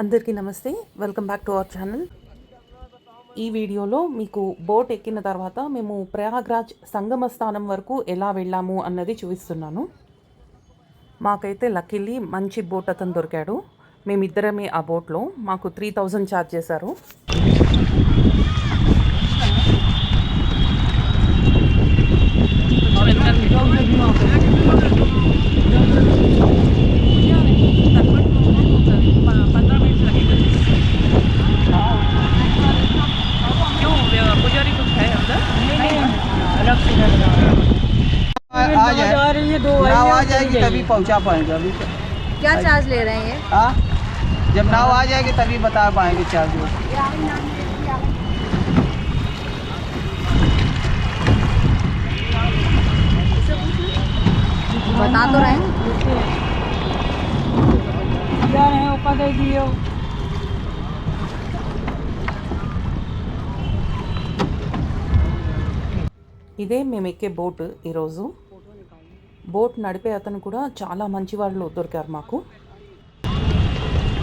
అందరికీ నమస్తే, welcome back to our channel. ఈ వీడియోలో మీకు బోట్ ఎక్కిన తర్వాత మేము ప్రయాగ్రాజ్ సంగమ స్థానం వరకు ఎలా వెళ్ళాము అన్నది చూపిస్తున్నాను. మాకైతే లక్కీలీ మంచి బోట్ అతను దొరికాడు. మేమిద్దరమే ఆ బోట్లో. మాకు 3000 ఛార్జ్ చేశారు. नाव आ जाएगी तभी पहुंचा पाएंगे. अभी क्या चार्ज ले रहे हैं ये? हाँ, जब नाव आ जाएगी तभी बता पाएंगे चार्ज. बता तो रहे हैं. ఇదే మేము ఎక్కే బోట్. ఈరోజు బోట్ నడిపే అతను కూడా చాలా మంచి వాళ్ళు దొరికారు మాకు.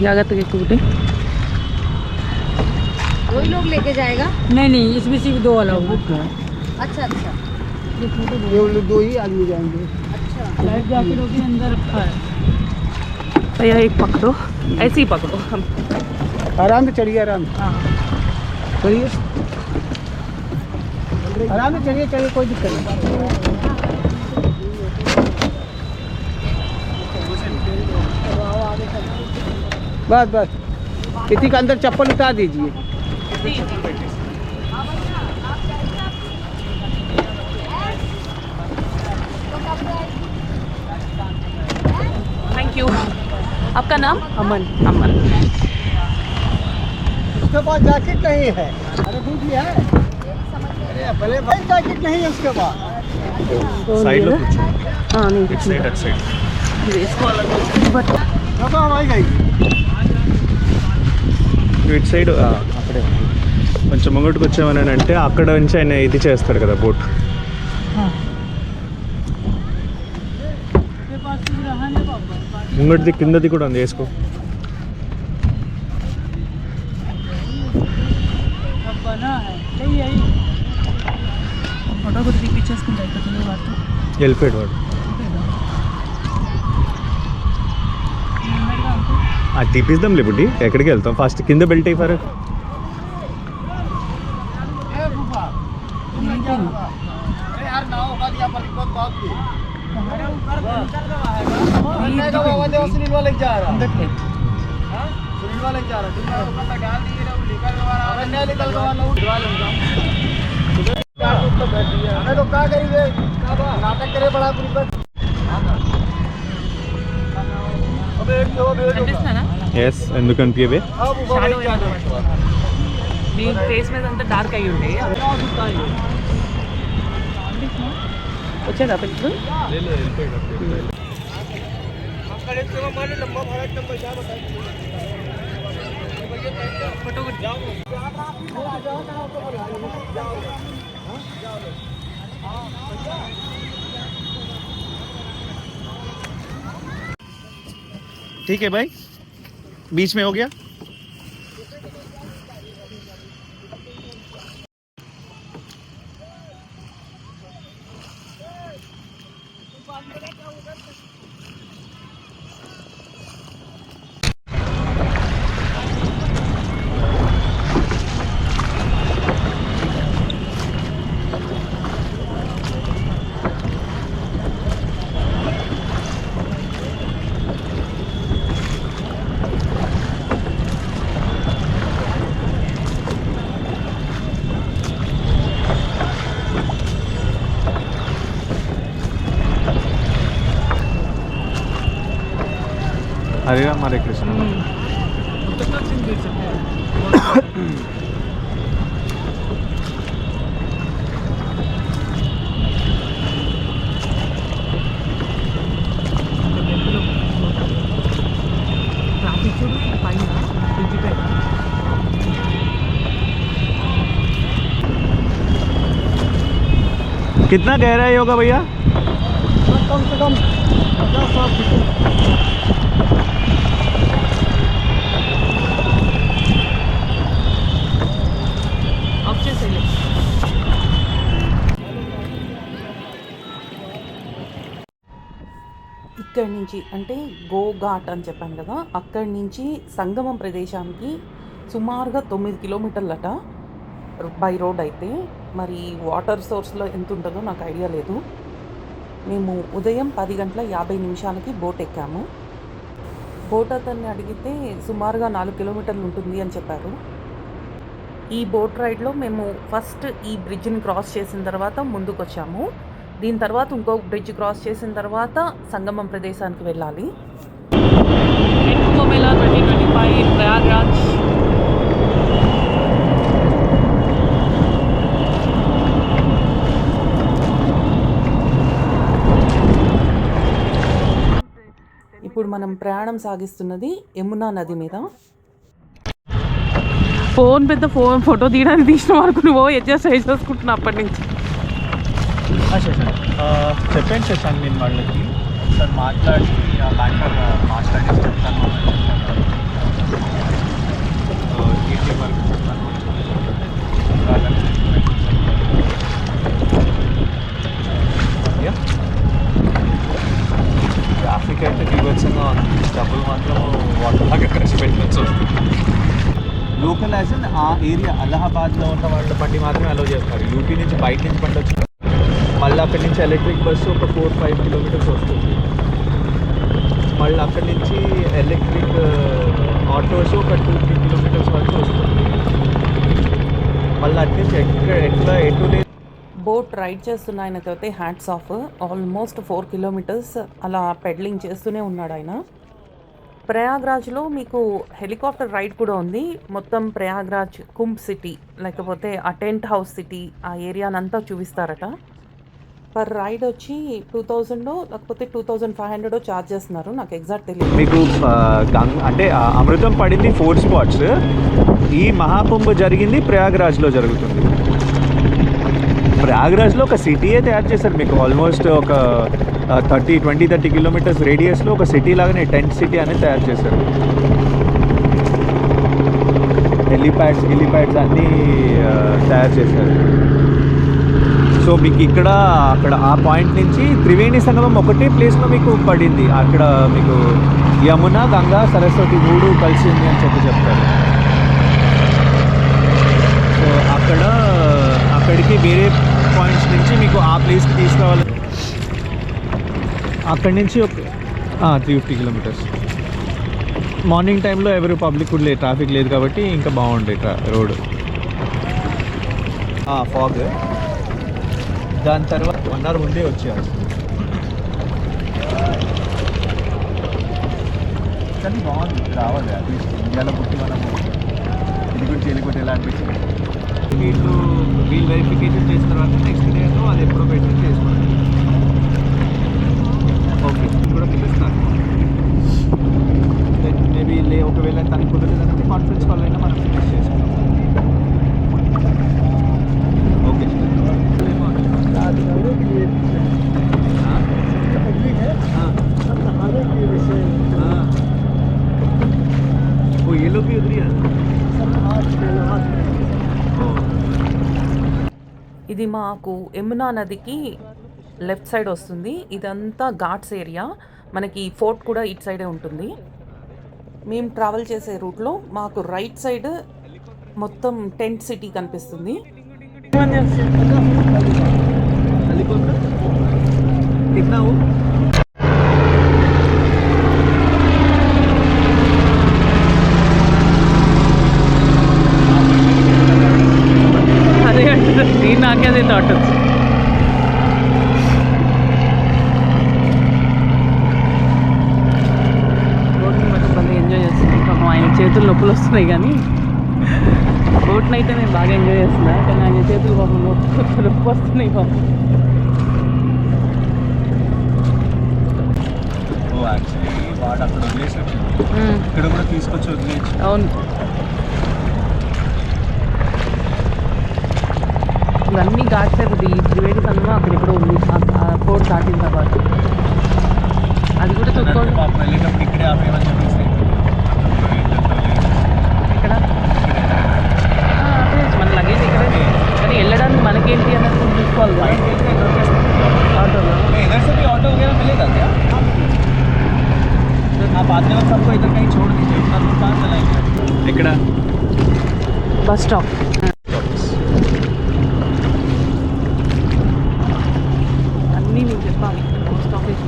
జాగ్రత్తగా ఎక్కుంటే वही लोग लेके जाएगा? नहीं इसमें सिर्फ 2 वाला होगा. अच्छा अच्छा. ये लोग 2 ही आदमी जाएंगे. अच्छा. लाइफ जैकेट होगी अंदर रखा है. भैया एक पकड़ो, ऐसे ही पकड़ो. हम आराम से चढ़िए, आराम से. हाँ चलिए आराम से चलिए, चलिए कोई दिक्कत नहीं. बस बस इसी के अंदर चप्पल उतार दीजिए. Thank you. आपका नाम? अमन. अमन. उसके पास जैकेट नहीं है. अरे दूसरी है. अरे भले भाई जैकेट नहीं है उसके पास. साइड लो कुछ. हाँ नहीं इट साइड अट साइड इसको अलग बट कब आई जाएगी. ఇటు సైడ్ అక్కడే కొంచెం ముంగట్టుకు వచ్చామని అంటే అక్కడ నుంచి ఆయన ఇది చేస్తాడు కదా బోట్. ముంగటిది కిందది కూడా ఉంది, వేసుకో. ఫోటో కూడా తీపిచ్చేసుకుంటా అయిపోతుంది వాటితో. వెళ్ళిపోయాడు వాడు. అది తీపిద్దాంలే బుడ్డి, ఎక్కడికి వెళ్తాం? ఫస్ట్ కింద బెల్ట్ అయిపోయారు. नाटक करे बड़ा కనిపిస్తున్నానా? ఎస్, ఎందుకు అనిపించవే? మీ ఫేస్ మీద అంతా డార్క్ అయ్యి ఉండే వచ్చేదా పిక్చర్? ఫోటో ठीक है भाई, बीच में हो गया. हरे राम हरे कृष्ण. कितना गहरा है होगा भैया? कम से कम 50-60 फीट. ఇక్కడి నుంచి అంటే గోఘాట్ అని చెప్పాను కదా, అక్కడి నుంచి సంగమం ప్రదేశానికి సుమారుగా 9 కిలోమీటర్లట బై రోడ్ అయితే. మరి వాటర్ సోర్స్లో ఎంత ఉంటుందో నాకు ఐడియా లేదు. మేము ఉదయం 10:50 బోట్ ఎక్కాము. బోట్ అతన్ని అడిగితే సుమారుగా 4 కిలోమీటర్లు ఉంటుంది అని చెప్పారు. ఈ బోట్ రైడ్లో మేము ఫస్ట్ ఈ బ్రిడ్జ్ని క్రాస్ చేసిన తర్వాత ముందుకు వచ్చాము. దీని తర్వాత ఇంకో బ్రిడ్జ్ క్రాస్ చేసిన తర్వాత సంగమం ప్రదేశానికి వెళ్ళాలి. కుంభమేళా 2025 ప్రయాగ్రాజ్. ఇప్పుడు మనం ప్రయాణం సాగిస్తున్నది యమునా నది మీద. ఫోటో తీయడానికి తీసిన వరకు నువ్వు అడ్జస్ట్ చేసుకుంటున్నా అప్పటి నుంచి. చెప్పండి శశాంక్, నేను వాళ్ళకి సార్ మాట్లాడి బ్యాంకర్ మాట్లాడి చెప్తాను. ఏటీఎం వరకు చెప్తాను. ట్రాఫిక్ అయితే దిగొచ్చగా ఉంది, డబ్బులు మాత్రం వాటర్లాగా ఖర్చు పెట్టవచ్చు వస్తుంది. లోకల్ యాజ్ అన్ ఆ ఏరియా అలహాబాద్లో ఉన్న వాళ్ళ బండి మాత్రమే అలౌ చేస్తారు. యూపీ నుంచి బయట నుంచి బండి వచ్చి మళ్ళీ అక్కడి నుంచి ఎలక్ట్రిక్ బస్సు ఒక 4-5 కిలోమీటర్స్ వస్తుంది. మళ్ళీ అక్కడి నుంచి ఎలక్ట్రిక్ ఆటోస్ ఒక 2-3 కిలోమీటర్స్ వరకు వస్తుంది. మళ్ళీ అటు నుంచి ఎట్లా ఎటు లేదు. బోట్ రైడ్ చేస్తున్న ఆయనతో అయితే హ్యాట్స్ ఆఫ్. ఆల్మోస్ట్ 4 కిలోమీటర్స్ అలా పెడలింగ్ చేస్తూనే ఉన్నాడు ఆయన. ప్రయాగ్రాజ్లో మీకు హెలికాప్టర్ రైడ్ కూడా ఉంది. మొత్తం ప్రయాగ్రాజ్ కుంభ్ సిటీ లేకపోతే ఆ టెంట్ హౌస్ సిటీ ఆ ఏరియానంతా చూపిస్తారట. పర్ రైడ్ వచ్చి 2000 లేకపోతే 2500 ఛార్జ్ చేస్తున్నారు, నాకు ఎగ్జాక్ట్ తెలియదు. మీకు అంటే అమృతం పడింది 4 స్పాట్స్. ఈ మహాకుంభ జరిగింది ప్రయాగ్రాజ్లో జరుగుతుంది. ప్రయాగ్రాజ్లో ఒక సిటీయే తయారు చేశారు మీకు. ఆల్మోస్ట్ ఒక 20-30 కిలోమీటర్స్ రేడియస్లో ఒక సిటీ లాగానే టెంట్ సిటీ అనేది తయారు చేశారు. హెలిప్యాడ్స్ అన్నీ తయారు చేశారు. సో మీకు ఇక్కడ అక్కడ ఆ పాయింట్ నుంచి త్రివేణి సంగమం ఒకటే ప్లేస్లో మీకు పడింది. అక్కడ మీకు యమున, గంగా, సరస్వతి 3 కలిసింది అని చెప్తారు. సో అక్కడికి వేరే పాయింట్స్ నుంచి మీకు ఆ ప్లేస్కి తీసుకురావాలి. అక్కడి నుంచి ఒక 350 కిలోమీటర్స్. మార్నింగ్ టైంలో ఎవరు పబ్లిక్ కూడా లేదు, ట్రాఫిక్ లేదు కాబట్టి ఇంకా బాగుండే రోడ్. ఫాగ్ దాని తర్వాత 1 అవర్ ముందే వచ్చేయాలి. కానీ బాగుంది, రావాలి అట్లీస్ట్ ఇండియాలో పుట్టి మనం ఇది గురించి వెళ్ళిపోతే ఎలా అనిపించింది. వీళ్ళు వెరిఫికేషన్ చేసిన తర్వాత నెక్స్ట్ డేలో అది ఎప్పుడో పెట్టి చేసుకోవాలి. ఓకే, కూడా పిలుస్తారు. మేబీ ఒకవేళ తనకు కుదరలేదంటే కాన్ఫరెన్స్ కాల్ అయినా మనం ఫినిష్ చేసుకుంటాం. ఓకే वो ये लोग भी उधर ही है। ఇది మాకు యమునా నదికి లెఫ్ట్ సైడ్ వస్తుంది. ఇదంతా ఘాట్స్ ఏరియా. మనకి ఫోర్ట్ కూడా ఇటు సైడే ఉంటుంది. మేము ట్రావెల్ చేసే రూట్లో మాకు రైట్ సైడ్ మొత్తం టెంట్ సిటీ కనిపిస్తుంది. అదే అంటుంది, నాకే అదే థాట్ వచ్చింది. బోట్ని మనం బాగా ఎంజాయ్ చేస్తున్నాం. పాపం ఆయన చేతులు నొప్పులు వస్తున్నాయి, కానీ బోట్ని అయితే నేను బాగా ఎంజాయ్ చేస్తున్నా. కానీ ఆయన చేతులు పాపం నొప్పి వస్తున్నాయి పాపం. వాడు అక్కడ వదిలేసినట్టు ఇక్కడ కూడా తీసుకొచ్చి వదిలేసి. అవును, ఇవన్నీ ఘాట్స్ అయిపోతుంది. ఈ త్రివేణి సంగమం అక్కడ ఇక్కడ ఉంది, ఫోర్ట్ దాటిన తర్వాత. అది కూడా చూసుకోండి. వెళ్ళేటప్పుడు ఇక్కడే ఆపేమని చెప్పేసి ఇక్కడ మన లగేజ్ ఇక్కడే, కానీ వెళ్ళడానికి మనకేంటి అన్నది చూసుకోవాలి. ఆటోలో ऑटो वगैरह मिलेगा क्या? आप आते वक्त सबको इधर कहीं छोड़ दीजिए, उतना दूर कहाँ चलाएंगे? ఇక్కడ బస్ స్టాప్. అన్నీ నేను చెప్పాలి పోస్ట్ ఆఫీస్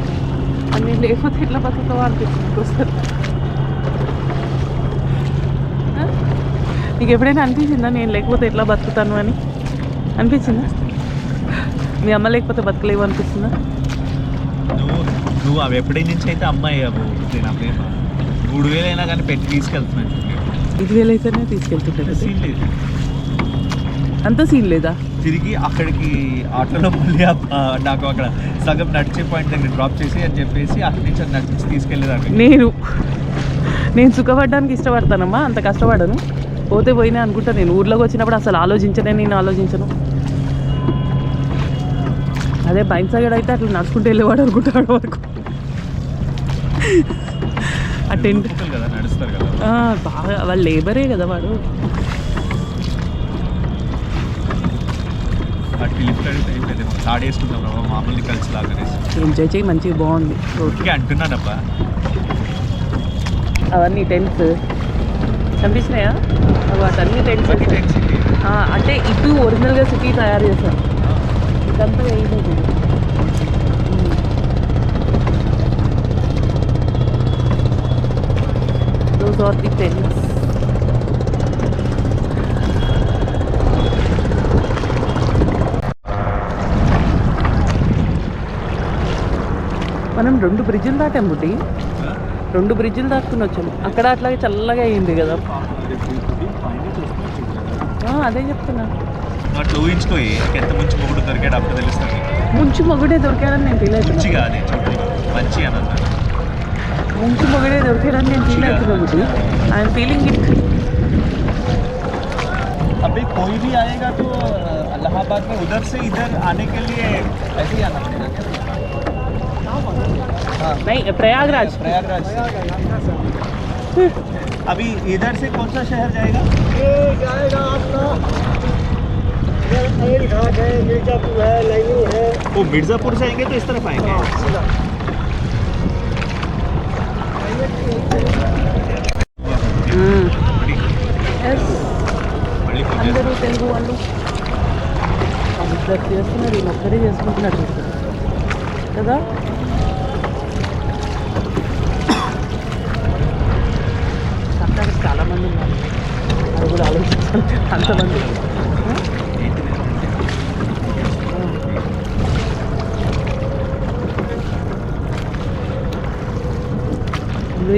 అన్నీ లేకపోతే ఎట్లా బతుకుతావో అనిపిస్తుంది ఒకసారి. నీకు ఎప్పుడైనా అనిపించిందా నేను లేకపోతే ఎట్లా బతుకుతాను అని అనిపించిందా? మీ అమ్మ లేకపోతే బతకలేవు అనిపిస్తుందా? నువ్వు అవి ఎప్పటి నుంచి అయితే అమ్మాయి అవు నా ప్రేమ 3000 అయినా కానీ పెట్టి తీసుకెళ్తున్నాను. 5,000 అయితేనే తీసుకెళ్తుంటారు. సీన్ లేదు, అంత సీన్ లేదా? తిరిగి అక్కడికి ఆటోలో మళ్ళీ నాకు అక్కడ సగం నడిచే పాయింట్ దగ్గర డ్రాప్ చేసి అని చెప్పేసి అక్కడి నుంచి అది నడిచి తీసుకెళ్ళేదాన్ని. నేను సుఖపడడానికి ఇష్టపడతానమ్మా, అంత కష్టపడను. పోతే పోయినా అనుకుంటా. నేను ఊర్లోకి వచ్చినప్పుడు అసలు నేను ఆలోచించను. అదే బైక్ సగడ్ అయితే అట్లా నడుచుకుంటూ వెళ్ళేవాడు అనుకుంటాడు వరకు. ఆ టెంట్ కదా నడుస్తారు కదా, బాగా వాళ్ళు లేబరే కదా వాడు. వాటికి లిఫ్ట్ అడిగితే ఏం లేదేమో, తాడేసుకుందాం రా మామూలు కలిసి లాగనేసి ఎంజాయ్ చేయి, మంచిగా బాగుంది. ఓకే అంటున్నానబ్బా. అవన్నీ టెంట్స్ కనిపించినాయా? వాటన్నీ టెంట్స్ అంటే ఇటు ఒరిజినల్గా సిటీ తయారు చేశారు. ఇదంతా వేయలేదు. Those are the tents. మనం 2 బ్రిడ్జిలు దాటాం బుడ్డి, 2 బ్రిడ్జిలు దాటుకుని వచ్చాము. అక్కడ అట్లాగే చల్లగా అయింది కదా. అదే చెప్తున్నా. అట్లా ఊహించుకోయి ఎంత మంచి మొగుడు దొరికాడు అప్పుడు తెలుస్తుంది. ముంచి మొగుడే దొరికాడని నేను ఫీల్ అవుతున్నా. మంచిగా అదే మంచి అని అన్నాను. ముంచి మొగుడే దొరికాడని నేను ఫీల్ అవుతున్నా. I'm feeling it. अभी कोई भी आएगा तो इलाहाबाद में उधर से इधर आने के लिए ऐसे ही आना पड़ेगा क्या? नहीं, प्रयागराज. अभी इधर से कौन सा शहर जाएगा? ये जाएगा आपका इधर घाट है, मिर्जापुर है, लैनी है. वो मिर्ज़ापुर से आएंगे तो इस तरफ आएंगे. అందరూ తెలుగు వాళ్ళు ఇద్దరు చేస్తున్నారు, వీళ్ళు ఒక్కరే చేసుకుంటున్నారు కదా. అక్కడ చాలామంది ఉన్నారు, అది కూడా ఆలోచించాలి. అంతమంది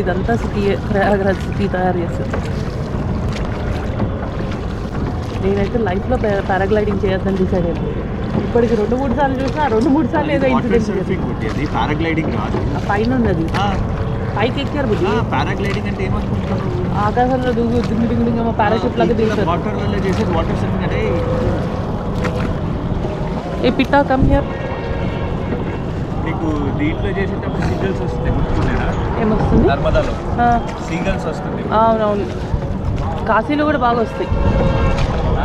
ఇదంతా సిటీ, ప్రయాగరాజ్ సిటీ తయారు చేస్తారు. నేనైతే లైఫ్లో పారాగ్లైడింగ్ చేయొద్దని డిసైడ్ అయ్యాను. ఇప్పటికి 2-3 సార్లు చూసినా 2-3 సార్లు ఏదో ఇన్సిడెంట్. పారాగ్లైడింగ్ కాదు, పైన ఉన్నది, పైకి ఎక్కారు బుద్ధి. పారాగ్లైడింగ్ అంటే ఏమనుకుంటున్నారు? ఆకాశంలో దింగు పారాషూట్ లాగా దిగుతారు. వాటర్ వల్ల చేసేది వాటర్ సర్ఫింగ్ అంటే. ఏ పిట్టా కమ్ హియర్. నీకు దీంట్లో చేసేటప్పుడు సీగల్స్ వస్తుంది, గుర్తున్నారా? ఏమొస్తుంది? నర్మదాలో సీగల్స్ వస్తుంది. అవునవును, కాశీలో కూడా బాగా వస్తాయి.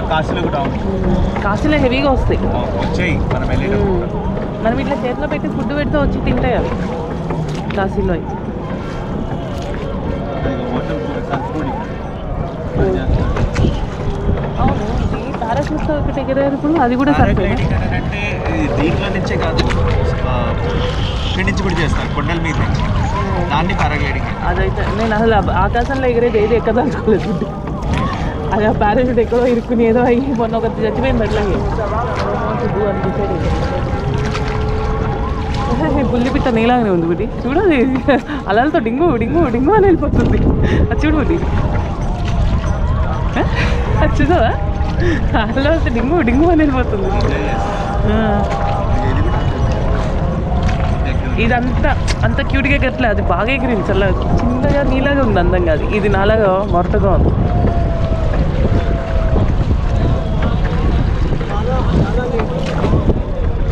కాశీలో కూడా కాశీలో హెవీగా వస్తాయి. వచ్చాయి మనం వెళ్ళేటప్పుడు. మనం ఇట్లా చేతిలో పెట్టి ఫుడ్ పెడితే వచ్చి తింటాయి అవి కాశీలో అయితే. అవును, ఇది పారాషూట్తో ఒకటి ఎగరారు ఇప్పుడు, అది కూడా సరిపోయింది. అంటే దీంట్లో నుంచే కాదు, ఇక్కడి నుంచి కూడా చేస్తారు కొండల మీద నుంచి, దాన్ని పారాగ్లైడింగ్. అదైతే నేను అసలు ఆకాశంలో ఎగిరేది ఏది ఎక్కదలుచుకోలేదు. అది ఆ పారాషూట్ ఎక్కడో ఇరుక్కుని ఏదో అయ్యి మొన్న ఒకటి చచ్చిపోయింది అట్లాగే. బుల్లి పిట్ట నీలాగానే ఉంది బుద్ధి, చూడది అలలతో డింగు డింగు డింగు అని వెళ్ళిపోతుంది. అది చూడు బుద్ధి, అది చూసావా? అలలతో డింగు డింగు అని వెళ్ళిపోతుంది. ఇదంతా అంత క్యూట్గా ఎగట్లే, అది బాగా ఎగిరింది. చల్ల చిన్నగా నీలాగా ఉంది అందంగా, అది ఇది నాలాగా మొరటగా ఉంది.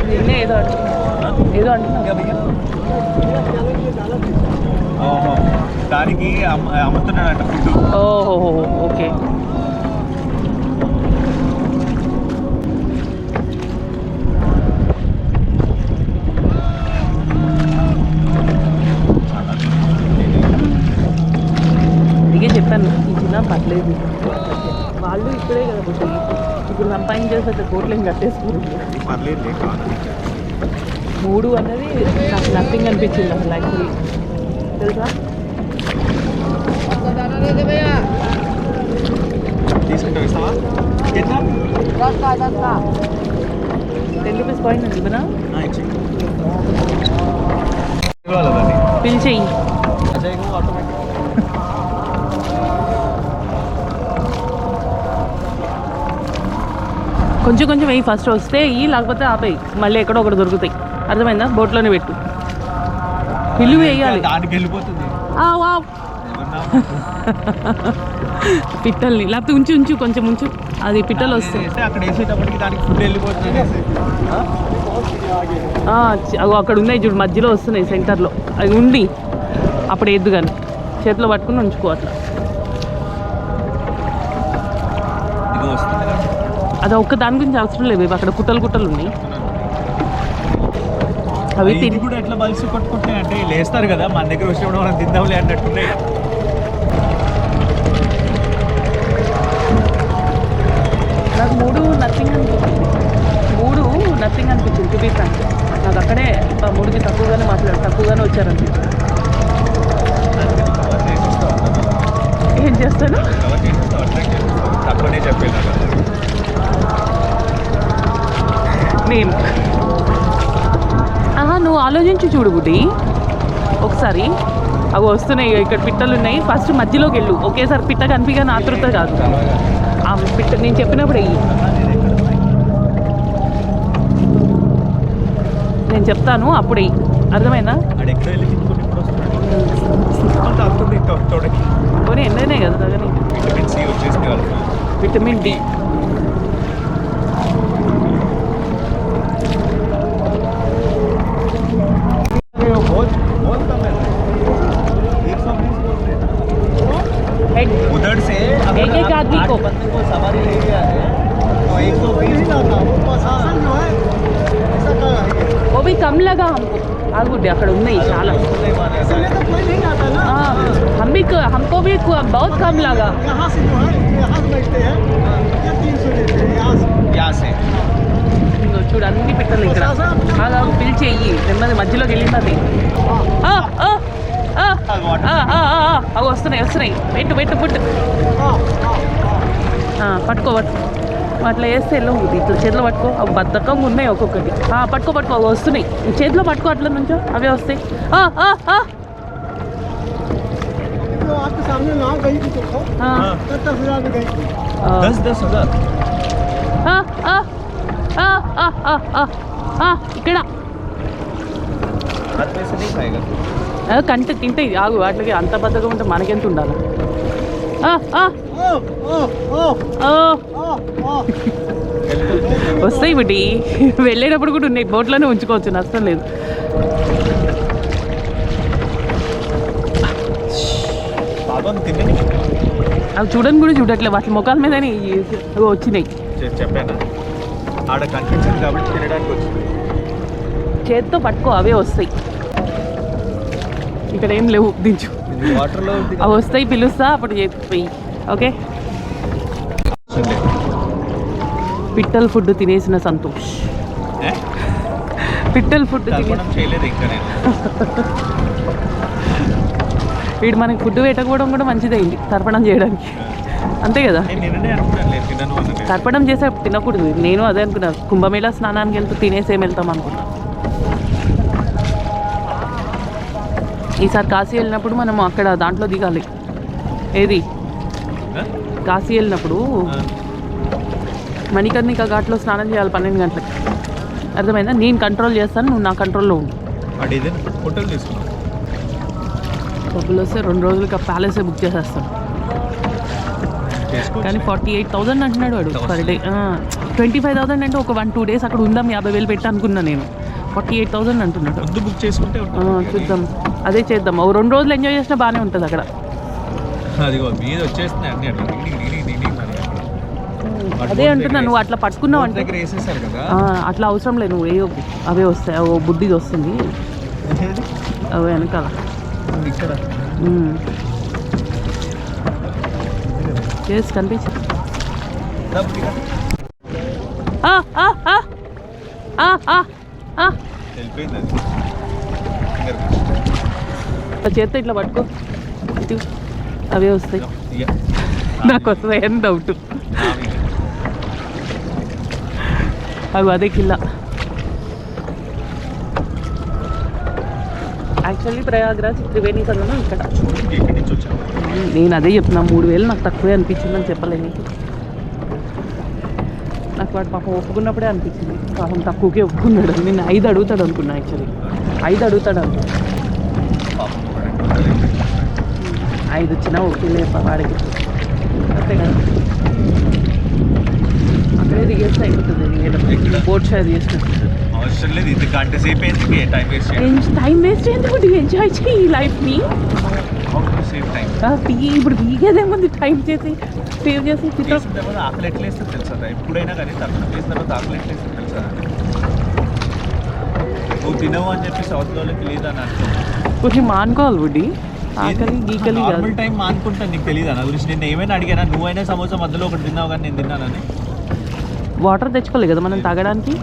నిన్నే ఏదో అంటున్నా దానికి అమ్ముతున్నాడంట ఫుడ్. ఓహో, ఓకే. పెద్ద కోట్లేం కట్టేసుకున్నారు. పర్లేదు కాదు 3 అన్నది నాకు నథింగ్ అనిపించింది అసలు యాక్చువల్లీ తెలుసా. తీసుకుంటావు ఇస్తావా? 10 రూపీస్ పాయింట్ ఉంది బనా ఇచ్చి పిలిచేయి. అజయ్ ఆటోమేటిక్ కొంచెం కొంచెం వెయ్యి ఫస్ట్ వస్తే ఇవి లేకపోతే ఆపేయి, మళ్ళీ ఎక్కడో ఒకటి దొరుకుతాయి. అర్థమైందా? బోట్లోనే పెట్టు, పిల్లు వేయాలి. దానికి వెళ్ళిపోతుంది పిట్టల్ని లేకపోతే ఉంచు ఉంచు కొంచెం ఉంచు, అది పిట్టలు వస్తాయి. అక్కడ వేసేటప్పటికి దానికి ఫుడ్ వెళ్ళిపోతుంది. అవి అక్కడ ఉన్నాయి చూడు, మధ్యలో వస్తున్నాయి సెంటర్లో. అవి ఉండి అప్పుడు వేద్దు కానీ చేతిలో పట్టుకుని ఉంచుకో అట్లా. అది ఒక్క దాని గురించి అవసరం లేదు, అక్కడ కుట్టలు కుట్టలు ఉన్నాయి. అవి తిని కూడా ఎట్లా బలిసి కొట్టుకుంటాయి అంటే లేస్తారు కదా, మన దగ్గర వచ్చినప్పుడు మనం తిందాంలే అన్నట్టున్నాయి. నాకు 3 నథింగ్ అనిపించింది, 3 నథింగ్ అనిపించింది చూపిస్తాను. నాకు అక్కడే 3కి తక్కువగానే వచ్చారనిపించింది. ఏం చేస్తాను తక్కువనే చెప్పేది నేను. నువ్వు ఆలోచించి చూడు బుడ్డి ఒకసారి. అవి వస్తున్నాయి ఇక్కడ, పిట్టలు ఉన్నాయి. ఫస్ట్ మధ్యలోకి వెళ్ళు, ఒకేసారి పిట్ట కనిపిగా ఆతృత కాదు. ఆ పిట్ట నేను చెప్పినప్పుడు వెయ్యి, నేను చెప్తాను అప్పుడు వెయ్యి. అర్థమైందా? పోనీ ఎండనే కదా తగని. Vitamin D. उधर से एक आदमी को सवारी ले गया है तो 120 नहीं आता, वो प्रशासन जो है ऐसा कर रहा है। वो भी कम लगा हमको. आगुड्डे अక్కడ ఉన్నాయి చాలా. इसलिए तो कोई नहीं आता ना। हमको भी बहुत कम लगा. यहाँ से जो है यहाँ से बैठते हैं या 300 देते हैं यहाँ से। చూడు అన్ని పిట్టలు ఇక్కడ. అలాగ పిలిచేయి, నెమ్మది మధ్యలోకి వెళ్ళింది. అవి వస్తున్నాయి. పెట్టు పుట్టు పట్టుకో అట్లా వేస్తే వెళ్ళవు. ఇట్లా చేతిలో పట్టుకో, అవి బద్ధకంగా ఉన్నాయి ఒక్కొక్కటి. పట్టుకో అవి వస్తున్నాయి. చేతిలో పట్టుకో అట్లా నుంచో అవే వస్తాయి. तो आपके सामने नाव गई थी देखो, 10,000 में गई थी। 10,000 ఇక్కడ आदमी से नहीं खाएगा కంటే తింటాయి. ఆగు, వాటికి అంత బద్దగా ఉంటే మనకెంత ఉండాలి. వస్తాయి బిడ్డి, వెళ్ళేటప్పుడు కూడా ఉన్నాయి. బోట్లోనే ఉంచుకోవచ్చు, నష్టం లేదు. అవి చూడని కూడా చూడట్లేదు, వాటి ముఖాల మీదనే వచ్చినాయి. చెప్పాను ఆడ కనిపించింది కాబట్టి తినడానికి వచ్చింది. చేతితో పట్టుకో, అవే వస్తాయి. ఇక్కడ ఏం లేవు, దించు. వాటర్లో అవి వస్తాయి, పిలుస్తా అప్పుడు చెప్పి. ఓకే, పిట్టల్ ఫుడ్ తినేసిన సంతోష్. పిట్టల్ ఫుడ్ చేయలేదు ఇంకా నేను. వీడు మనకి ఫుడ్ పెట్టకపోవడం కూడా మంచిదైంది, తర్పణం చేయడానికి. అంతే కదా, తర్పణం చేసే తినకూడదు. నేను అదే అనుకున్నా, కుంభమేళా స్నానానికి వెళ్తూ తినేసేం వెళ్తాం అనుకున్నా. ఈసారి కాశీ వెళ్ళినప్పుడు మనం అక్కడ దాంట్లో దిగాలి. ఏది కాశీ వెళ్ళినప్పుడు మణికర్ణిక ఘాట్లో స్నానం చేయాలి 12 గంటలకి. అర్థమైందా? నేను కంట్రోల్ చేస్తాను, నువ్వు నా కంట్రోల్లో ఉండు. హోటల్ తీసుకున్నా డబ్బులు వస్తే 2 రోజులకి ఆ ప్యాలెసే బుక్ చేసేస్తాను. కానీ 48,000 అంటున్నాడు వాడు పర్ డే. 25,000 అంటే ఒక 1-2 డేస్ అక్కడ ఉందాం, 50,000 పెట్టి అనుకున్నా నేను. 48,000 అంటున్నాడు. బుక్ చేసుకుంటే చూద్దాం, అదే చేద్దాం. 2 రోజులు ఎంజాయ్ చేసినా బాగానే ఉంటుంది అక్కడ. అదిగో మీద వచ్చేస్తున్నాయి అన్ని అట్లా. అదే అంటున్నా, నువ్వు అట్లా పట్టుకున్నావు అంటే అట్లా అవసరం లేదు. నువ్వు అవే వస్తాయి, ఓ బుడ్డిది వస్తుంది అవే వెనకాల. చేసి కనిపించ వెళ్ళిపోయింది అది చేత్తో ఇట్లా పట్టుకో, ఇటు అవే వస్తాయి. నాకు వస్తాయి అని డౌట్. అవి అదే కిల్లా. యాక్చువల్లీ ప్రయాగ్రాజ్ త్రివేణి సంగమం ఇక్కడ. ఎక్కడి నుంచి వచ్చాము? నేను అదే చెప్తున్నా, 3000 నాకు తక్కువే అనిపించిందని చెప్పలేదు నీకు. నాకు వాడు పాపం ఒప్పుకున్నప్పుడే అనిపించింది పాపం తక్కువకే ఒప్పుకున్నాడు. నేను 5 అడుగుతాడు అనుకున్నా, యాక్చువల్లీ 5 అడుగుతాడు అనుకున్నా. 5 వచ్చినా ఓకేలే వాడికి, అంతే కదా. అక్కడే దిగేస్తే అయిపోతుంది, బోట్ షేర్ చేసినట్టు. అవసరం లేదు, ఇది గంట సేపు ఎందుకు టైం వేస్ట్ చేయాలి? టైం వేస్ట్ ఎందుకు, ఎంజాయ్ చేయి ఈ లైఫ్ని. సేవ్ టైం ఇప్పుడు దిగేదేముంది, టైం చేసి సేవ్ చేసి తర్వాత ఆకలి ఎట్లా వేస్తుంది తెలుసా? ఎప్పుడైనా కానీ తక్కువ చేసిన తర్వాత ఆకలి ఎట్లా వేస్తుంది తెలుసా? నువ్వు తినవు అని చెప్పి సౌత్ వాళ్ళకి లేదా అని అర్థం. కొంచెం మానుకోవాలి బుడ్డి, ఆకలి గీకలి కాదు. నార్మల్ టైం మానుకుంటాను, నీకు తెలియదు నా గురించి. నేను ఏమైనా అడిగానా? నువ్వైనా సమోసా మధ్యలో ఒకటి తిన్నావు కానీ నేను తిన్నానని. వాటర్ తెచ్చుకోలేదు కదా మనం తాగడానికి.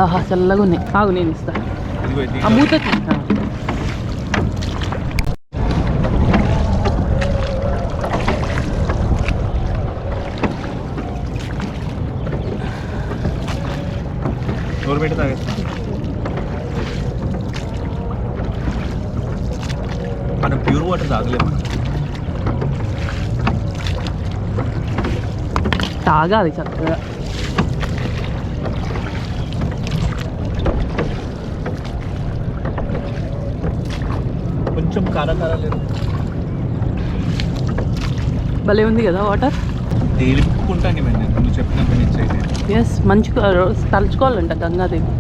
ఆహా చల్లగా ఉన్నాయి. ఆగు నేను ఇస్తా. ఇదిగో ఇది. ఆ మూతకి నోరు పెట్టి తాగేస్తా. మనం ప్యూర్ వాటర్ తాగలేము. తాగాలి చక్కగా. కొంచెం కారం లేదు, భలే ఉంది కదా వాటర్. తేలిపుకుంటాను మేము నువ్వు చెప్పినట్టు నుంచి అయితే. ఎస్ మంచి తలుచుకోవాలంట గంగాదేవి.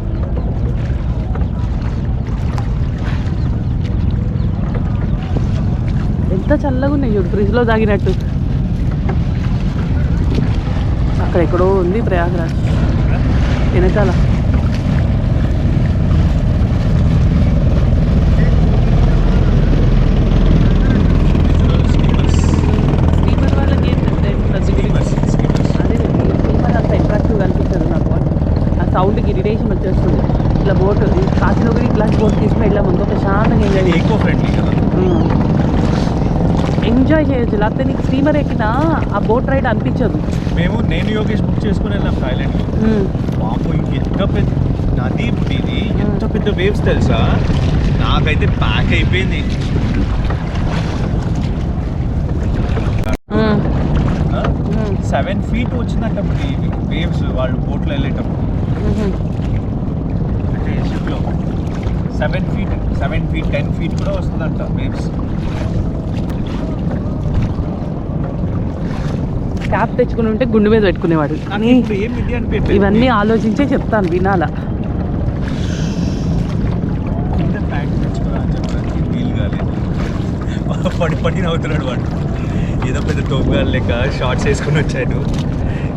ఎంత చల్లగా ఉన్నాయి చూడు, ఫ్రిడ్జ్లో తాగినట్టు. అక్కడ ఎక్కడో ఉంది ప్రయాగ్రాజ్ వెనకాల. స్టీమర్ వాళ్ళకి ఏంటంటే అదే స్టీమర్ అంత అట్రాక్టివ్గా అనిపించదు నాకు. ఆ సౌండ్కి ఇరిటేషన్ వచ్చేస్తుంది. ఇట్లా బోట్ కాశీలో కూడా ఇట్లాంటి బోట్ తీసుకుని వెళ్ళాము ఇంకో ప్రశాంతంగా ఎంజాయ్ ఈకో ఫ్రెండ్లీ కదా, ఎంజాయ్ చేయొచ్చు. లేకపోతే నీకు స్టీమర్ ఎక్కినా ఆ బోట్ రైడ్ అనిపించదు. నేను యోగేష్ బుక్ చేసుకుని వెళ్ళాం థాయిలాండ్లో. బాబు ఎంత పెద్ద నది ఇది, ఎంత పెద్ద వేవ్స్ తెలుసా? నాకైతే ప్యాక్ అయిపోయింది. 7 feet వచ్చినప్పుడు ఈ వేవ్స్ వాళ్ళు బోట్లో వెళ్ళేటప్పుడు. అంటే షిప్లో 7 feet 10 feet కూడా వస్తుందంట వేవ్స్. క్యాప్ తెచ్చుకుని ఉంటే గుండు మీద పెట్టుకునేవాడు. కానీ ఏమిటి అనిపించలేదు. ఇవన్నీ ఆలోచించే చెప్తాను, వినాలా. కింద ప్యాంట్ తెచ్చుకోవాలని చెప్పడానికి వీలు కాలేదు. పడి నవ్వుతున్నాడు వాడు. ఏదో పెద్ద తోపుగాలు లెక్క షార్ట్స్ వేసుకొని వచ్చాడు.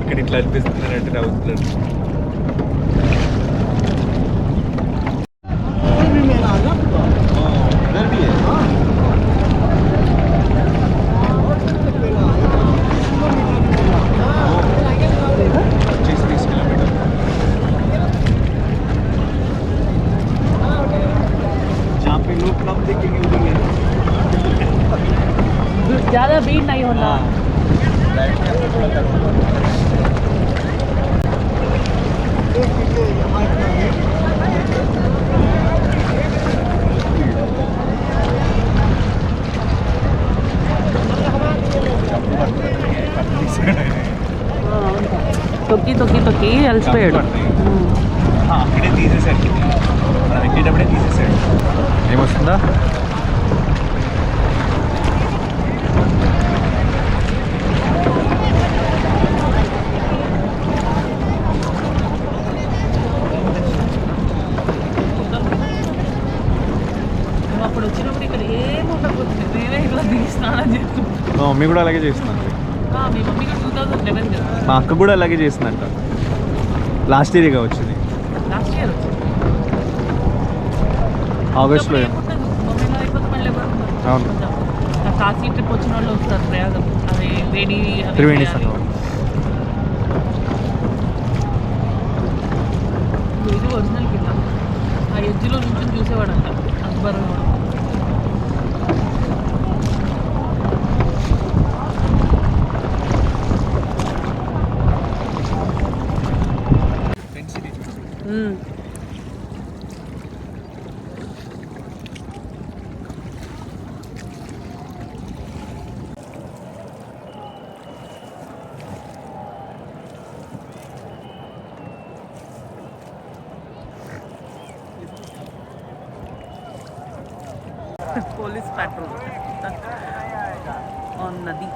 ఇక్కడ ఇట్లా అనిపిస్తుంది అంటే నవ్వుతున్నాడు. ज़्यादा भीड़ नहीं होना. తొక్కి అలసిపోయాడు. అక్కడే తీసేసాడు, మనం ఎక్కేటప్పుడే తీసేసాడు. ఏమొస్తుందా? అప్పుడు వచ్చినప్పుడు ఇక్కడ ఏముండకపోతుంది, నేనే ఇట్లా దిగి స్నానం చేస్తున్నాను. మా మమ్మీ కూడా అలాగే చేస్తున్నాను. మీ మమ్మీ 2011 కదా. మా అక్క కూడా అలాగే చేస్తుందంట. లాస్ట్ ఇయర్గా వచ్చింది, లాస్ట్ ఇయర్ వచ్చింది ఆగస్ట్లో. మమ్మీలో అయిపోతే మళ్ళీ ఎవరు అవును. కొంచెం ఆ కాశీ ట్రిప్ వచ్చిన వాళ్ళు వస్తారు ప్రయాగం, అదే వేడి అవి త్రివేణి చేయాలి. సంగమం. ఇది ఒరిజినల్ కింద ఆ ఎడ్జ్లో నుంచి చూసేవాడంట అక్బర్ వాడు. పోలీస్ పెట్రోల్ ఆన్ నది.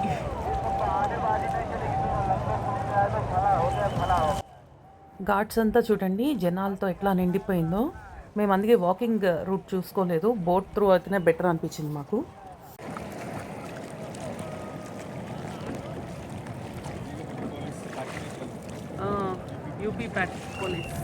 ఘాట్స్ అంతా చూడండి జనాలతో ఎట్లా నిండిపోయిందో. మేము అందుకే వాకింగ్ రూట్ చూసుకోలేదు, బోట్ త్రూ అయితేనే బెటర్ అనిపించింది మాకు. UP Pat police.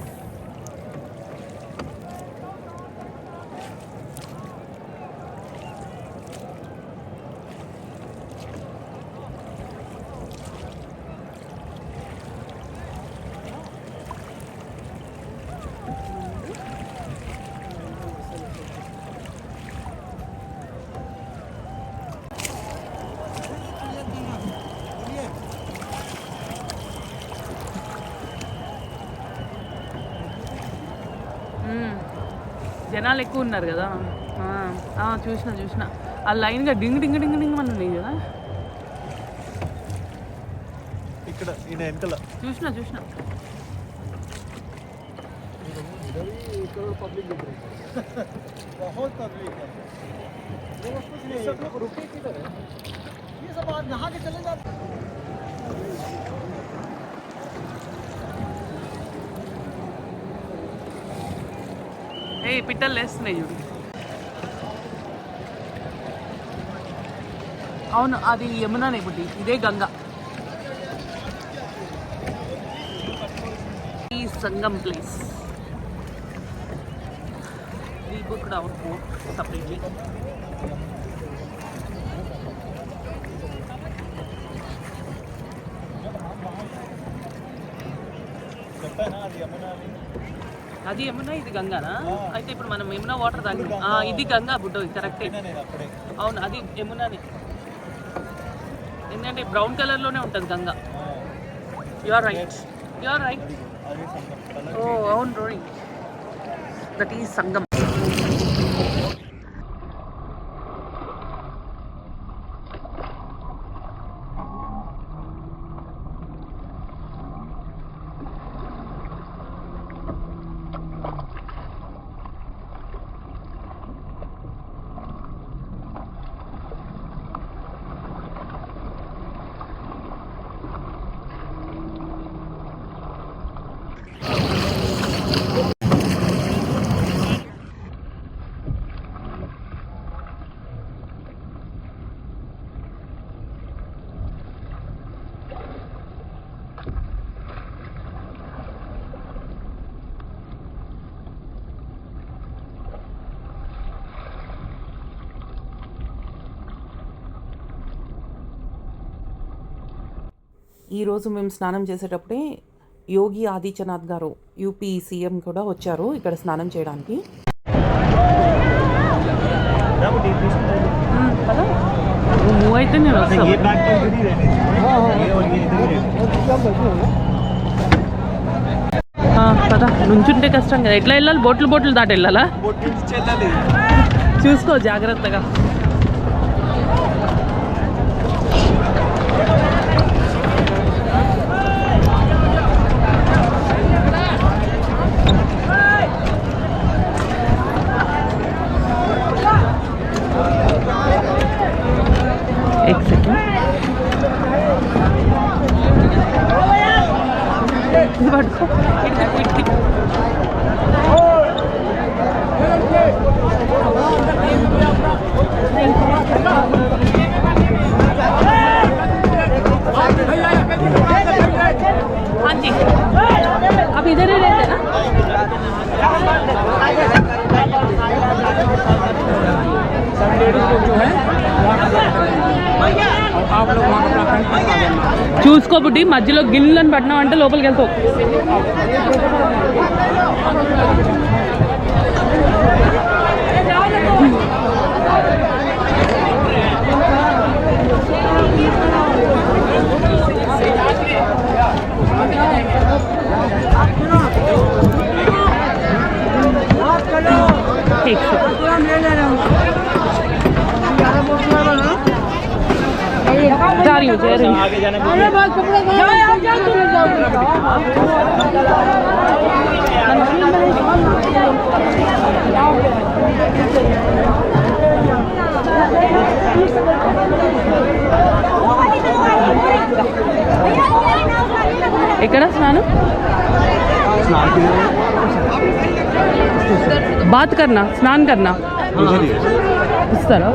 జనాలు ఎక్కువ ఉన్నారు కదా. చూసిన ఆ లైన్గా డింగ్ డింగ్ డింగ్ డింగ్ అని ఉన్నాయి కదా. ఇక్కడ వెనకాల చూసిన पब्लिक दिख रही है, बहुत पब्लिक है। देखो कुछ नहीं, सब लोग रुके किधर है, ये सब आज नहा के चले जाते। పిట్టలు వేస్తున్నాయి చూడు. అవును, అది యమునానే బుడ్డి, ఇదే గంగా. ఈ సంగం place we booked our boat separately. అది యమునా, ఇది గంగానా? అయితే ఇప్పుడు మనం యమునా వాటర్ తాగినాం. ఇది గంగా బుడ్డో, కరెక్టే. అవును, అది యమునానే, ఎందుకంటే బ్రౌన్ కలర్లోనే ఉంటుంది గంగా. You are right. ఓ అవును రోణి, దట్ ఈజ్ సంగం. ఈరోజు మేము స్నానం చేసేటప్పుడే యోగి ఆదిత్యనాథ్ గారు, యూపీ సీఎం కూడా వచ్చారు ఇక్కడ స్నానం చేయడానికి. మూవ్ అయితే నేను కదా, నుంచుంటే కష్టం కదా. ఎట్లా వెళ్ళాలి? బోట్లు దాటి వెళ్ళాలా? చూసుకో జాగ్రత్తగా. एक सेकंड, पड़को हाँ जी, आप इधर ही रहते ना? संडे लेडीज लोग जो है वहाँ कर सकते हैं और आप लोग वहाँ अपना फ्रेंड पहुँचा देना। చూసుకో బుడ్డి, మధ్యలో గిన్నెలను పడినావు అంటే లోపలికి వెళ్తావు. जा रही हूँ, जा रही हूँ. ఎక్కడ స్నానం? बात करना, स्नान करना इस तरह.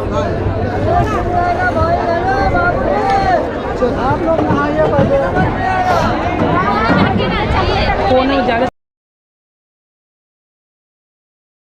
आप लोग नहाइए